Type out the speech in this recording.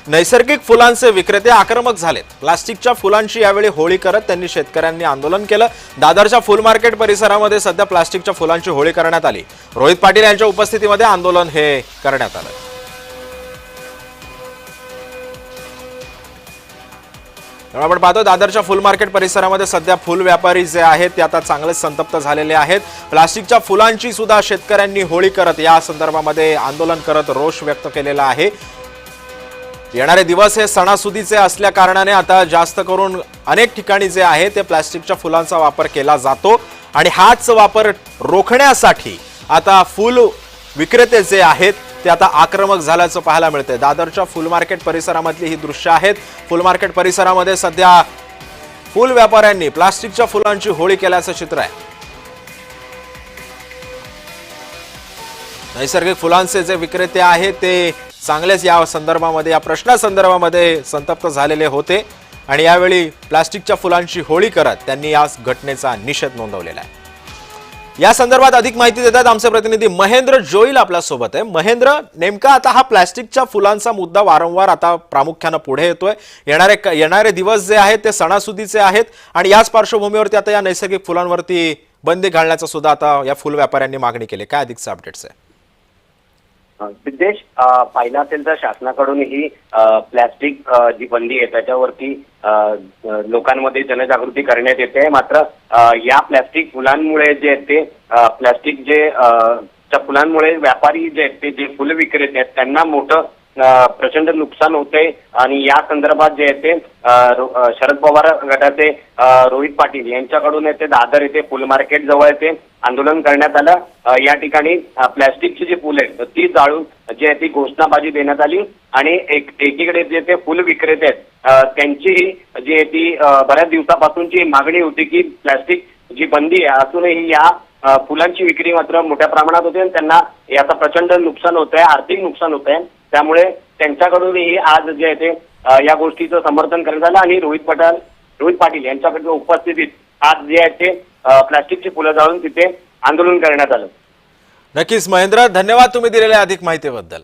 नैसर्गिक फुलांचे विक्रेते आक्रमक झालेत। प्लास्टिकच्या फुलांची यावेळी होळी करत त्यांनी शेतकऱ्यांनी आंदोलन केलं। दादरच्या फुल मार्केट परिसरामध्ये सध्या प्लास्टिकच्या फुलांची होळी करण्यात आली। रोहित पाटील यांच्या उपस्थितीमध्ये आंदोलन हे करण्यात आलं। आपण पाहतो दादरच्या फुल मार्केट परिसरामध्ये सध्या फुल व्यापारी जे आहेत ते आता चांगलेच संतप्त झालेले आहेत। प्लास्टिकच्या फुलांची सुद्धा शेतकऱ्यांनी होळी करत या संदर्भामध्ये आंदोलन करत रोष व्यक्त केलेला आहे। येणारे दिवस हे सणासुदीचे असल्या कारणाने आता जास्त करून अनेक ठिकाणी जे आहे ते प्लास्टिकच्या फुलांचा वापर केला जातो आणि हाच वापर रोखण्यासाठी आता फुल विक्रेते जे आहेत ते आता आक्रमक झाल्याचं पाहायला मिळते। दादरच्या फुल मार्केट परिसरामधली ही दृश्य आहेत। फुल मार्केट परिसरामध्ये सध्या फुल व्यापाऱ्यांनी प्लास्टिकच्या फुलांची होळी केल्याचं चित्र आहे। नैसर्गिक फुलांचे जे विक्रेते आहेत ते चांगलेच या संदर्भामध्ये या प्रश्नासंदर्भामध्ये संतप्त झालेले होते आणि यावेळी प्लास्टिकच्या फुलांची होळी करत त्यांनी या घटनेचा निषेध नोंदवलेला आहे। या संदर्भात अधिक माहिती देतात आमचे प्रतिनिधी महेंद्र जोईल आपल्या सोबत आहे। महेंद्र, नेमका आता हा प्लास्टिकच्या फुलांचा मुद्दा वारंवार आता प्रामुख्याने पुढे येतोय। येणारे दिवस जे आहेत ते सणासुदीचे आहेत आणि याच पार्श्वभूमीवरती आता या नैसर्गिक फुलांवरती बंदी घालण्याचा सुद्धा आता या फुल व्यापाऱ्यांनी मागणी केली। काय अधिकचे अपडेट्स आहे? सिद्धेश, पाहिलं असेल तर शासनाकडून ही प्लॅस्टिक जी बंदी आहे त्याच्यावरती लोकांमध्ये जनजागृती करण्यात येते। मात्र या प्लॅस्टिक फुलांमुळे जे आहेत ते प्लॅस्टिक जे फुलांमुळे व्यापारी जे आहेत ते जे फुल विक्रेते आहेत त्यांना मोठं प्रचंड नुकसान होते आणि या संदर्भात जे आहे ते शरद पवार गटाचे रोहित पाटील यांच्याकडून येते दादर येथे फुल मार्केट जवळ येते आंदोलन करण्यात आलं। या ठिकाणी प्लॅस्टिकची जी फुले आहेत ती जाळून जी आहे ती घोषणाबाजी देण्यात आली आणि एकीकडे जे ते फुल विक्रेते आहेत त्यांची जी आहे ती बऱ्याच दिवसापासूनची मागणी होती की प्लॅस्टिक जी बंदी आहे असूनही या फुलांची विक्री मात्र मोठ्या प्रमाणात होते आणि त्यांना याचा प्रचंड नुकसान होत आहे, आर्थिक नुकसान होत आहे। त्यामुळे त्यांच्याकडूनही आज जे आहे ते या गोष्टीचं समर्थन करण्यात आलं आणि रोहित पाटील यांच्याकडे उपस्थितीत आज जे आहे ते प्लास्टिकची फुलं जाळून तिथे आंदोलन करण्यात आलं। नक्कीच महेंद्र, धन्यवाद तुम्ही दिलेल्या अधिक माहितीबद्दल।